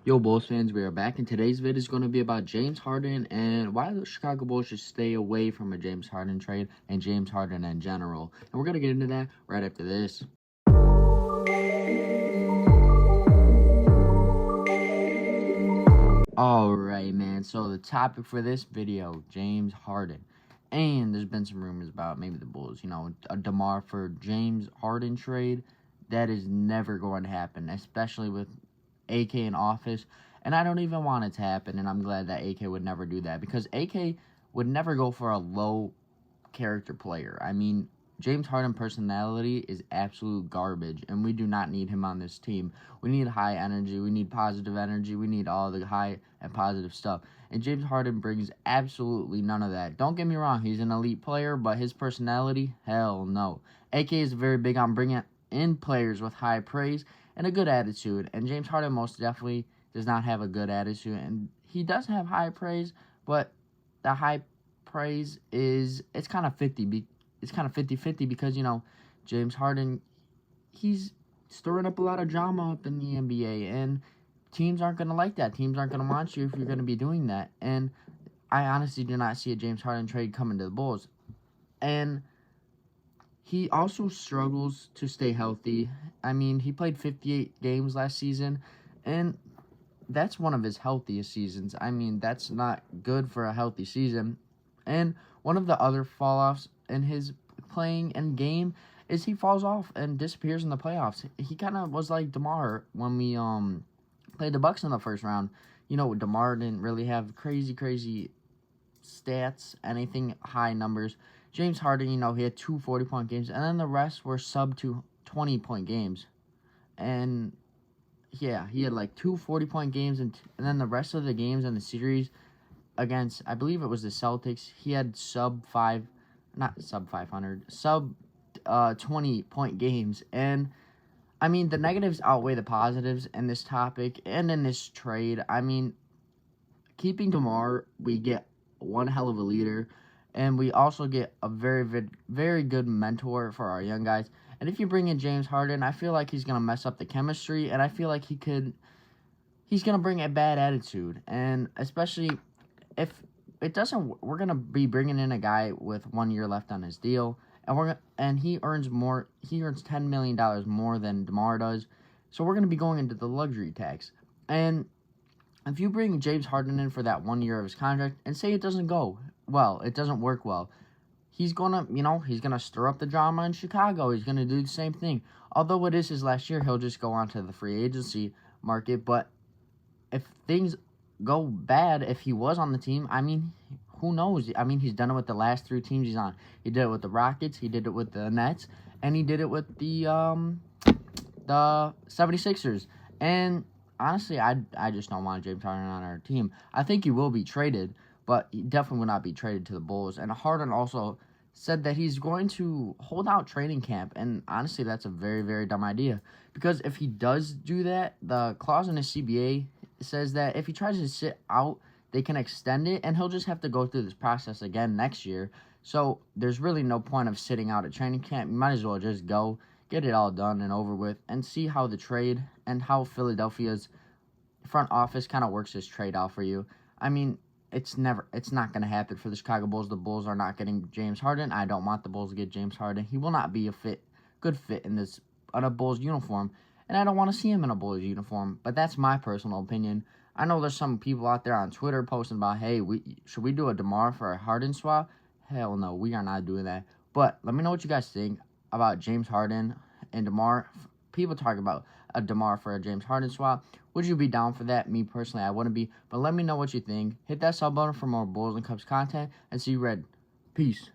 Yo, Bulls fans, we are back, and today's vid is going to be about James Harden and why the Chicago Bulls should stay away from a James Harden trade and James Harden in general. And we're going to get into that right after this. Alright, man, so the topic for this video, James Harden. And there's been some rumors about maybe the Bulls, a DeMar for James Harden trade. That is never going to happen, especially with AK in office, and I don't even want it to happen, and I'm glad that AK would never do that, because AK would never go for a low character player. I mean, James Harden personality is absolute garbage, and we do not need him on this team. We need high energy, we need positive energy, we need all the high and positive stuff, and James Harden brings absolutely none of that. Don't get me wrong, he's an elite player, but his personality, hell no. AK is very big on bringing in players with high praise and a good attitude, and James Harden most definitely does not have a good attitude, and he does have high praise, but the high praise it's kind of 50-50 because, James Harden, he's stirring up a lot of drama up in the NBA, and teams aren't going to like that. Teams aren't going to want you if you're going to be doing that, and I honestly do not see a James Harden trade coming to the Bulls. And he also struggles to stay healthy. I mean, he played 58 games last season, and that's one of his healthiest seasons. I mean, that's not good for a healthy season. And one of the other fall-offs in his playing and game is he falls off and disappears in the playoffs. He kind of was like DeMar when we played the Bucks in the first round. DeMar didn't really have crazy stats, anything high numbers. James Harden, he had 2 40-point games, and then the rest were sub to 20-point games. And yeah, he had like 2 40-point games, and then the rest of the games in the series against, I believe it was the Celtics, he had sub 20-point games. And I mean, the negatives outweigh the positives in this topic and in this trade. I mean, keeping DeMar, we get one hell of a leader, and we also get a very good mentor for our young guys. And if you bring in James Harden, I feel like he's going to mess up the chemistry, and I feel like he's going to bring a bad attitude. And especially if it doesn't, we're going to be bringing in a guy with 1 year left on his deal, and he earns $10 million more than DeMar does. So we're going to be going into the luxury tax. And if you bring James Harden in for that 1 year of his contract and say it doesn't go well, it doesn't work well, he's gonna stir up the drama in Chicago. He's gonna do the same thing. Although it is his last year, he'll just go on to the free agency market. But if things go bad, if he was on the team, I mean, who knows? I mean, he's done it with the last 3 teams he's on. He did it with the Rockets, he did it with the Nets, and he did it with the 76ers. And honestly, I just don't want James Harden on our team. I think he will be traded, but he definitely will not be traded to the Bulls. And Harden also said that he's going to hold out training camp, and honestly, that's a very dumb idea. Because if he does do that, the clause in his CBA says that if he tries to sit out, they can extend it, and he'll just have to go through this process again next year. So there's really no point of sitting out at training camp. You might as well just go, get it all done and over with, and see how the trade and how Philadelphia's front office kind of works this trade out for you. I mean, it's not going to happen for the Chicago Bulls. The Bulls are not getting James Harden. I don't want the Bulls to get James Harden. He will not be a good fit in a Bulls uniform, and I don't want to see him in a Bulls uniform. But that's my personal opinion. I know there's some people out there on Twitter posting about, hey, should we do a DeMar for a Harden swap? Hell no, we are not doing that. But let me know what you guys think about James Harden and DeMar. People talk about a DeMar for a James Harden swap. Would you be down for that? Me personally, I wouldn't be. But let me know what you think. Hit that sub button for more Bulls and Cubs content, and see you red. Peace.